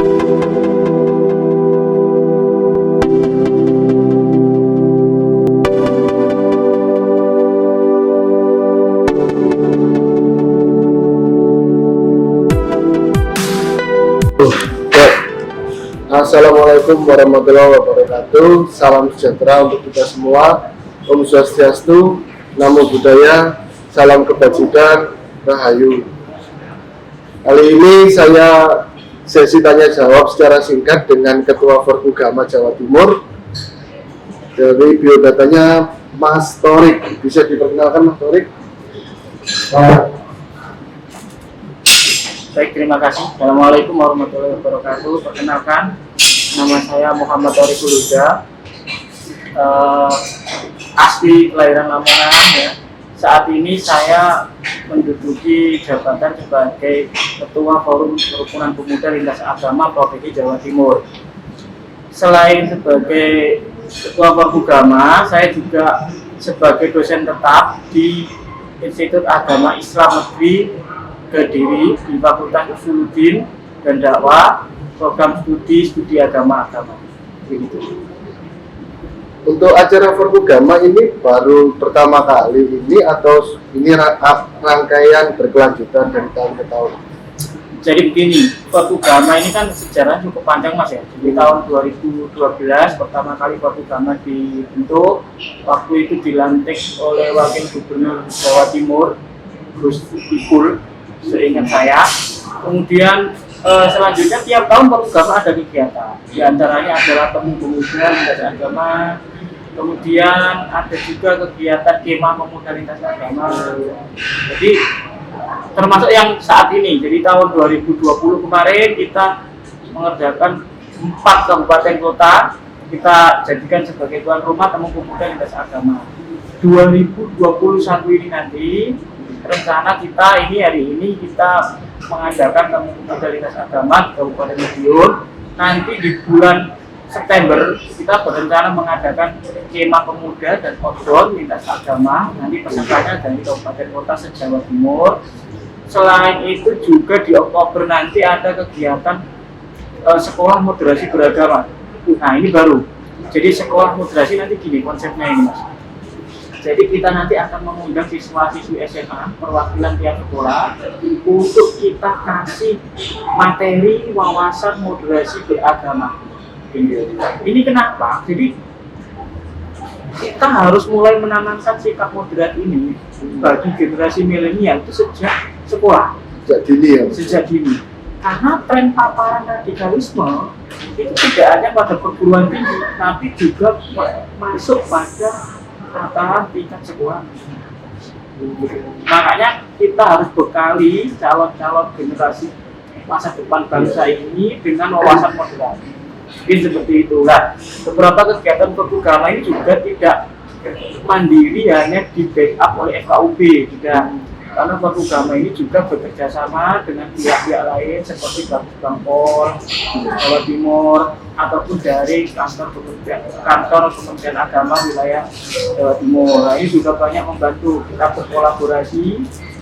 Assalamualaikum warahmatullahi wabarakatuh. Salam sejahtera untuk kita semua. Om Swastiastu, Namo Buddhaya, salam kebajikan, Rahayu. Kali ini saya sesi tanya jawab secara singkat dengan Ketua Forkugama Jawa Timur. Dari biodatanya Mas Torik, bisa diperkenalkan Mas Torik? Baik, terima kasih. Assalamualaikum warahmatullahi wabarakatuh. Perkenalkan, nama saya Muhammad Torik Huluda, asli kelahiran Lamongan. Ya. Saat ini saya menduduki jabatan sebagai Ketua Forum Kerukunan Pemuda Lintas Agama Provinsi Jawa Timur. Selain sebagai Ketua Forkugama, saya juga sebagai dosen tetap di Institut Agama Islam Negeri Kediri di Fakultas Usuluddin dan Dakwah, program studi agama. Begitu. Untuk acara Forkugama ini baru pertama kali ini atau ini rangkaian berkelanjutan dari tahun ke tahun? Jadi begini, Forkugama ini kan sejarah cukup panjang Mas ya. Di tahun 2012 pertama kali Forkugama dibentuk. Waktu itu dilantik oleh Wakil Gubernur Jawa Timur, Gus Ipul, seingat saya. Kemudian selanjutnya tiap tahun Forkugama ada kegiatan. Di antaranya adalah temu pemuda lintas agama. Kemudian ada juga kegiatan kemah pemuda lintas agama. Jadi termasuk yang saat ini. Jadi tahun 2020 kemarin kita mengerjakan 4 kabupaten kota. Kita jadikan sebagai tuan rumah temu pemuda lintas agama. 2021 ini nanti rencana kita hari ini kita mengadakan temu pemuda lintas agama di Kabupaten Madiun. Nanti di bulan September kita berencana mengadakan kemah pemuda dan outdoor lintas agama. Nanti pesertanya dari kabupaten kota se-Jawa Timur. Selain itu juga di Oktober nanti ada kegiatan sekolah moderasi beragama. Nah ini baru. Jadi sekolah moderasi nanti gini konsepnya ini Mas. Jadi kita nanti akan mengundang siswa-siswi SMA perwakilan tiap sekolah untuk kita kasih materi wawasan moderasi beragama. Ini kenapa? Jadi kita harus mulai menanamkan sikap moderat ini bagi generasi milenial itu sejak sekolah, sejak dini. Karena tren paparan radikalisme itu tidak hanya pada perguruan tinggi, tapi juga masuk pada tataran tingkat sekolah. Makanya kita harus bekali calon-calon generasi masa depan bangsa ini dengan wawasan moderat. Mungkin seperti itulah. Beberapa kegiatan Forkugama ini juga tidak mandiri hanya di backup oleh FKUB, tidak. Karena Forkugama ini juga bekerja sama dengan pihak-pihak lain seperti Babus Bangpol, Jawa Timur, ataupun dari kantor Kementerian Agama wilayah Jawa Timur. Nah, ini juga banyak membantu kita berkolaborasi.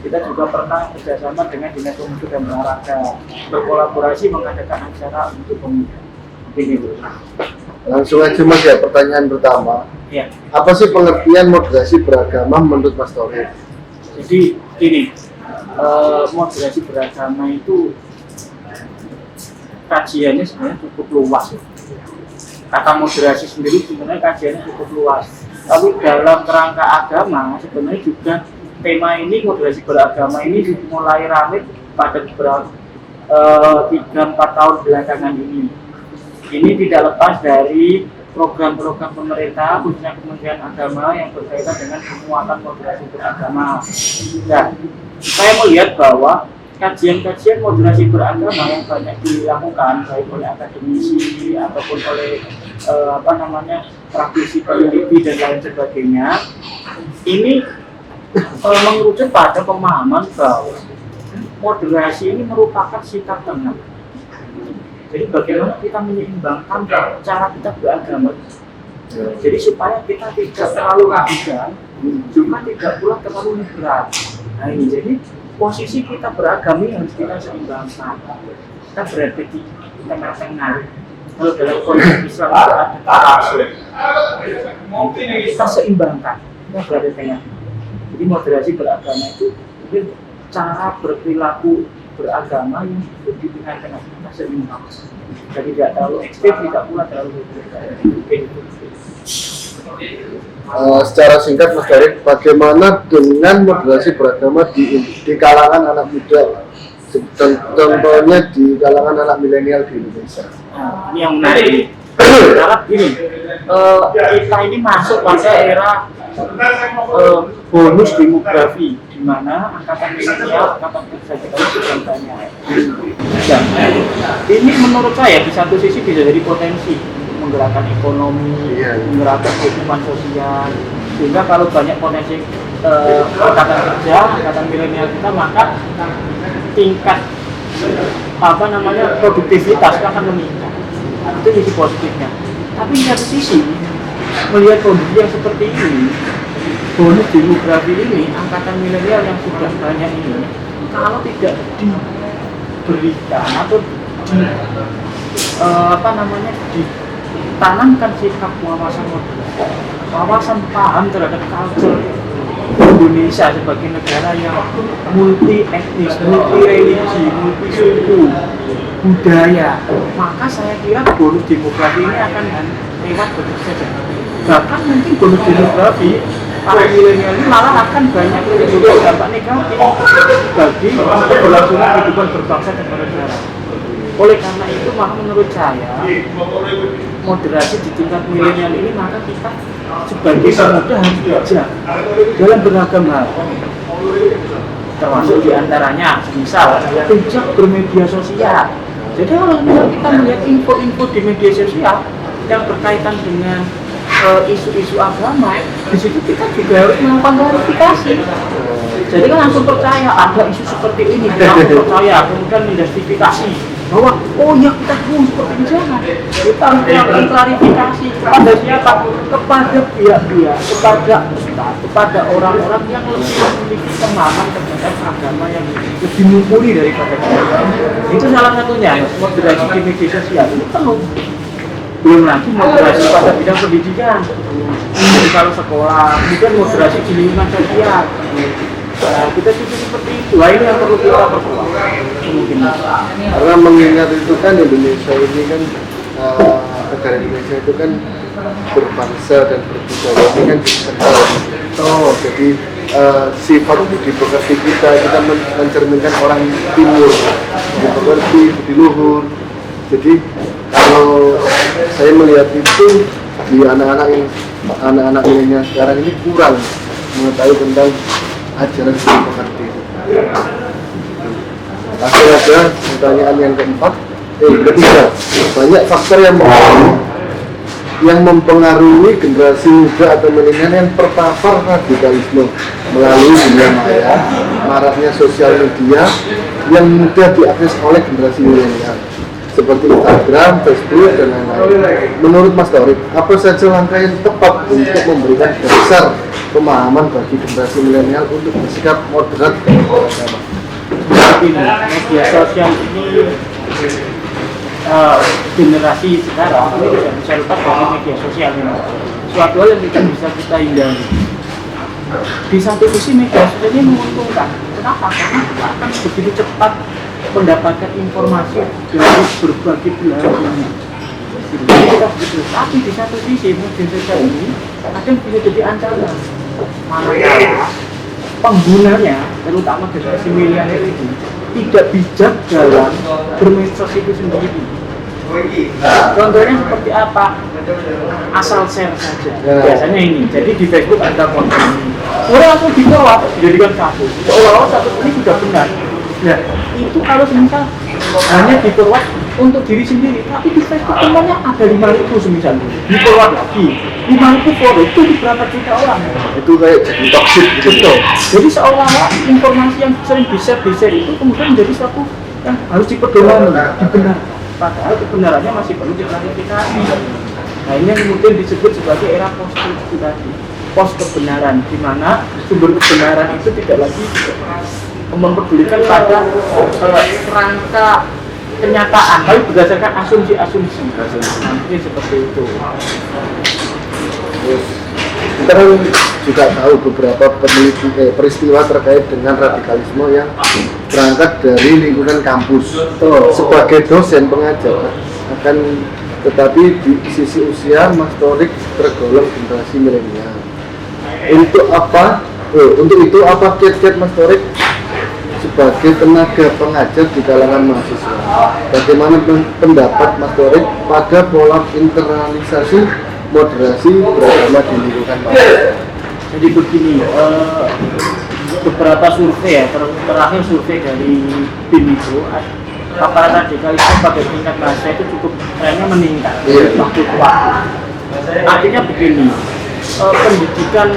Kita juga pernah bekerjasama dengan Dinas Pemuda dan Olahraga, berkolaborasi mengadakan acara untuk pemuda. Begitu. Langsung aja Mas ya, pertanyaan pertama. Ya. Apa sih pengertian moderasi beragama menurut Mas Torik? Jadi gini, moderasi beragama itu kajiannya sebenarnya cukup luas. Kata moderasi sendiri sebenarnya kajiannya cukup luas. Tapi dalam kerangka agama sebenarnya juga tema ini moderasi beragama ini mulai ramai pada beberapa 3-4 tahun belakangan ini. Ini tidak lepas dari program-program pemerintah, khususnya Kementerian Agama yang berkaitan dengan penguatan moderasi beragama. Dan saya melihat bahwa kajian-kajian moderasi beragama yang banyak dilakukan baik oleh akademisi ataupun oleh praktisi peneliti dan lain sebagainya, ini mengerucut pada pemahaman bahwa moderasi ini merupakan sikap tenang. Jadi bagaimana kita menyeimbangkan cara kita beragama. Jadi supaya kita tidak terlalu radikal, juga tidak pula terlalu liberal. Nah ini jadi posisi kita beragama yang harus kita seimbangkan. Kita berada di tengah-tengah. Kalau dalam konsep Islam itu ada tawassul. Kita seimbangkan, kita berada di tengah. Jadi moderasi beragama itu mungkin cara berperilaku beragama yang di tengah-tengah, kita seimbang. Jadi tidak terlalu ekstrim, tidak pula terlalu secara singkat Mas Darik, bagaimana dengan moderasi beragama di kalangan anak muda? Contohnya di kalangan anak milenial di Indonesia. Nah, ini yang menarik. Karena gini, kita ini masuk pada era bonus demografi, di mana angkatan milenial, angkatan kerja kita sedang banyak. Dan ini menurut saya di satu sisi bisa jadi potensi menggerakkan ekonomi, menggerakkan kehidupan sosial. Sehingga kalau banyak potensi angkatan kerja, angkatan milenial kita, maka tingkat produktivitas akan meningkat. Itu sisi positifnya. Tapi di satu sisi melihat kondisi yang seperti ini, bonus demografi ini, angkatan milenial yang sudah banyak ini, kalau tidak diberikan atau ditanamkan sikap wawasan moderasi, wawasan paham terhadap culture Indonesia sebagai negara yang multi etnis, multi religi, multi suku, budaya, maka saya kira bonus demografi ini akan lewat begitu saja. Bahkan mungkin bonus demografi para milenial ini malah akan banyak menimbulkan dampak negatif bagi keberlangsungan kehidupan berbangsa dan bernegara. Oleh karena itu, maka menurut saya moderasi di tingkat milenial ini, maka kita sebagai pemuda harus bijak dalam beragam hal, termasuk diantaranya misal bijak bermedia sosial. Jadi kalau kita melihat info-info di media sosial yang berkaitan dengan isu-isu agama, di situ kita juga harus melakukan verifikasi. Jadi kan langsung percaya ada isu seperti ini, langsung percaya, kemudian menjustifikasi bahwa oh ya kita harus seperti ini, jangan. Kita harus melakukan klarifikasi kepada siapa? Kepada pihak-pihak, kepada ustaz, kepada orang-orang yang lebih memiliki pemahaman terhadap agama yang lebih mumpuni daripada kita. Itu salah satunya moderasi di media sosial itu perlu. Belum lagi moderasi pada bidang pendidikan. Jadi kalau sekolah, kemudian moderasi di lingkungan sosial. Nah, kita juga seperti itu. Nah, ini yang perlu kita perkuat. Karena mengingat itu kan Indonesia ini kan negara Indonesia itu kan berbangsa dan berbudaya ini kan kental. Jadi sifat budi pekerti kita mencerminkan orang timur, budi pekerti, budi luhur. Jadi kalau saya melihat itu di anak-anak milenial sekarang ini kurang mengetahui tentang ajaran budi pekerti. Langsung aja pertanyaan yang ketiga, banyak faktor yang mempengaruhi generasi muda atau milenial yang terpapar radikalisme melalui dunia maya, maraknya sosial media yang mudah diakses oleh generasi milenial seperti Instagram, Facebook, dan lain-lain. Menurut Mas Darik, apa saja langkah yang tepat untuk memberikan dasar pemahaman bagi generasi milenial untuk bersikap moderat dalam beragama? Media sosial ini generasi sekarang ini tidak bisa lepas dari media sosial ini. Suatu hal yang tidak bisa kita hindari. Di satu sisi media sosial ini menguntungkan. Kenapa? Karena kita akan begitu cepat mendapatkan informasi dari berbagai belahan dunia. Jadi kita begitu. Tapi di satu sisi media sosial ini kadang bisa jadi ancaman. Manakala penggunanya, terutama generasi milenial ini, tidak bijak dalam bermedsos itu sendiri. Contohnya seperti apa? Asal share saja. Biasanya ini. Jadi di Facebook ada konten ini, kemudian langsung di-forward, dijadikan satu. Seolah-olah satu ini sudah benar. Nah, itu kalau misal hanya di-forward untuk diri sendiri, tapi di Facebook temannya ada 5.000 semisal, di-forward lagi 5.000 follow, itu di berapa juta orang. Itu kayak jadi toxic gitu. Betul. Jadi seolah-olah informasi yang sering di-share itu kemudian menjadi suatu yang harus dipedoman, dibenarkan. Padahal kebenarannya masih perlu diklarifikasi. Nah, ini yang kemudian disebut sebagai era post-truth tadi, post kebenaran, di mana sumber kebenaran itu tidak lagi mempedulikan pada kerangka kenyataan, tapi berdasarkan asumsi-asumsi. Nanti seperti itu. Terus kita kan juga tahu beberapa peristiwa terkait dengan radikalisme yang berangkat dari lingkungan kampus. Sebagai dosen pengajar akan, tetapi di sisi usia Mas Torik tergolong generasi milenial. Untuk itu apa kiat-kiat Mas Torik sebagai tenaga pengajar di kalangan mahasiswa? Bagaimana pendapat Mas Torik pada pola internalisasi moderasi beragama di lingkungan mahasiswa? Jadi begini, beberapa survei ya, terakhir survei dari BIN itu, paparan radikalisme pada tingkat mahasiswa itu cukup trennya meningkat waktu ke waktu. Artinya begini, pendidikan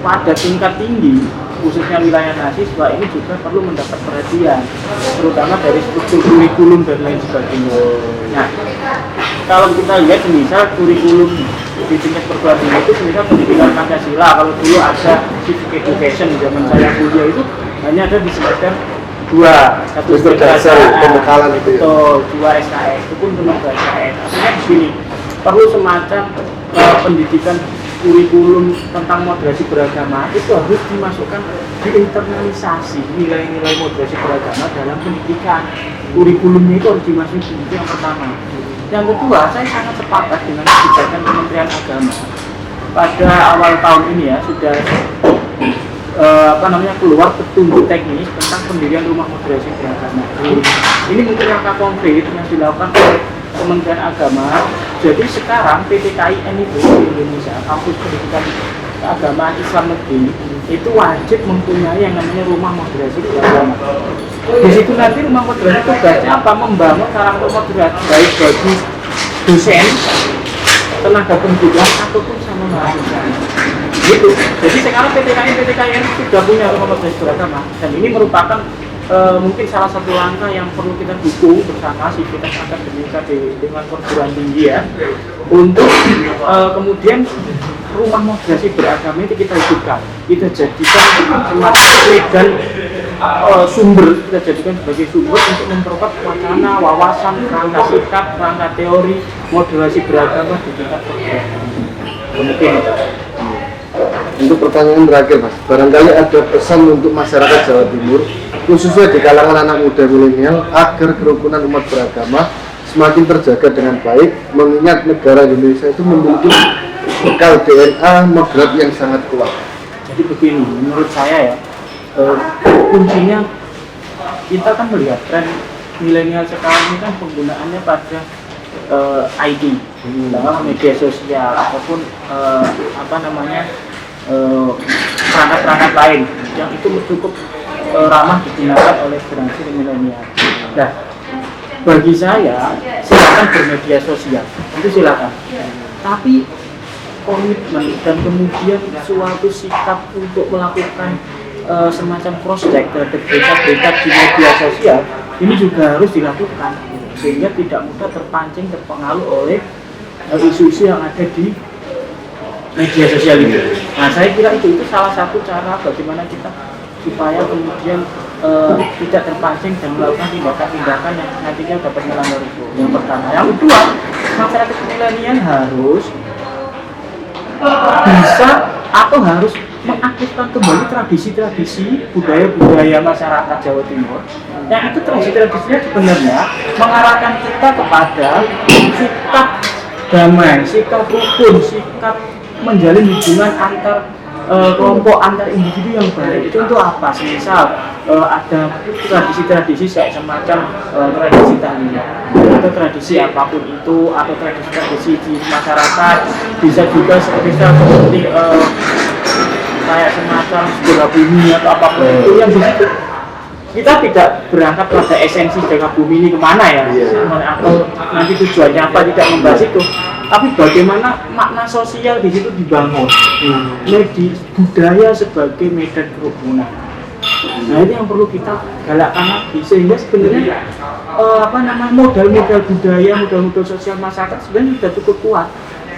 pada tingkat tinggi, khususnya wilayah mahasiswa ini juga perlu mendapat perhatian, terutama dari struktur kurikulum dan lain sebagainya. Nah, kalau kita lihat misal kurikulum di tingkat perguruan tinggi itu misal pendidikan Pancasila, kalau dulu ada civic education zaman saya kuliah itu hanya ada di semester 2, satu dasar pembekalan itu ya. 2 SKS, itu pun cuma 2 SKS. Artinya di sini perlu semacam pendidikan kurikulum tentang moderasi beragama itu harus dimasukkan, diinternalisasi nilai-nilai moderasi beragama dalam pendidikan. Kurikulumnya itu harus dimasuki, itu yang pertama. Yang kedua, saya sangat sepakat dengan kebijakan Kementerian Agama pada awal tahun ini ya sudah keluar petunjuk teknis tentang pendirian rumah moderasi beragama. Ini mungkin langkah konkret yang dilakukan oleh Kementerian Agama. Jadi sekarang PTKIN itu di Indonesia, kampus pendidikan keagamaan Islam negeri itu wajib mempunyai yang namanya rumah moderasi beragama. Di situ nanti rumah moderasi tugasnya apa? Membangun karakter moderasi baik bagi dosen, tenaga pendidikan ataupun sama mahasiswa. Gitu. Jadi sekarang PTKIN sudah punya rumah moderasi beragama dan ini merupakan mungkin salah satu langkah yang perlu kita dukung bersama Sivitas Akademika dengan perguruan tinggi ya, untuk kemudian rumah moderasi beragama itu kita hidupkan, kita jadikan semacam medan sumber, kita jadikan sebagai sumber untuk memperkuat wacana, wawasan, kerangka sikap, kerangka teori moderasi beragama di tingkat perguruan tinggi. Mungkin untuk pertanyaan terakhir Mas, barangkali ada pesan untuk masyarakat Jawa Timur khususnya di kalangan anak muda milenial agar kerukunan umat beragama semakin terjaga dengan baik, mengingat negara Indonesia itu memiliki bekal DNA moderat yang sangat kuat. Jadi begini, menurut saya ya, kuncinya kita kan melihat tren milenial sekarang ini kan penggunaannya pada IT, media sosial ataupun perangkat-perangkat lain yang itu cukup ramah digunakan oleh generasi milenial. Nah, bagi saya silakan bermedia sosial, itu silakan. Tapi komitmen dan kemudian suatu sikap untuk melakukan semacam cross check terhadap berita-berita di media sosial ini juga harus dilakukan sehingga tidak mudah terpancing terpengaruh oleh isu-isu yang ada di media sosial ini. Nah, saya kira itu salah satu cara bagaimana kita supaya kemudian tidak terpancing dan melakukan tindakan-tindakan yang nantinya dapat melanggar hukum. Yang pertama. Yang kedua, masyarakat milenial harus bisa atau harus mengaktifkan kembali tradisi-tradisi budaya-budaya masyarakat Jawa Timur. Yang itu tradisi-tradisinya sebenarnya mengarahkan kita kepada sikap damai, sikap rukun, sikap menjalin hubungan antar kelompok, antar individu yang baik. Itu untuk apa? Misal ada tradisi-tradisi semacam tradisi tahlilan atau tradisi apapun itu, atau tradisi-tradisi di masyarakat, bisa juga seperti kayak semacam sebuah bumi atau apapun itu yang di situ kita tidak berangkat pada esensi jaga bumi ini kemana ya, atau nanti tujuannya apa, tidak membahas itu, tapi bagaimana makna sosial di situ dibangun, budaya sebagai medan kerukunan. Nah, ini yang perlu kita galakkan lagi sehingga sebenarnya modal-modal budaya, modal-modal sosial masyarakat sebenarnya sudah cukup kuat.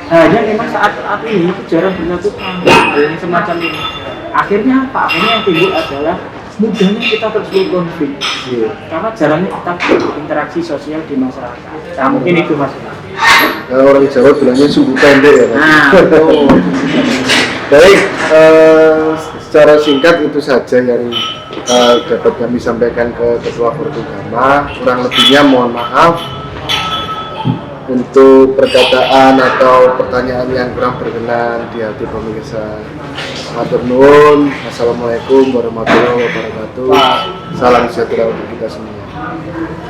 Hanya memang saat ini itu jarang dilakukan yang semacam ini. Akhirnya apa? Akhirnya yang timbul adalah mudahnya kita terjadi konflik Iya. karena jarangnya kita berinteraksi sosial di masyarakat. Nah mungkin itu mas. Nah, orang Jawa bilangnya sumbu pendek ya Mas. Nah betul. Baik, secara singkat itu saja yang dapat kami sampaikan ke Ketua Fortugama. Kurang lebihnya mohon maaf untuk perkataan atau pertanyaan yang kurang berkenan di hati pemirsa. Matur nuwun. Assalamualaikum warahmatullahi wabarakatuh. Salam sejahtera untuk kita semua.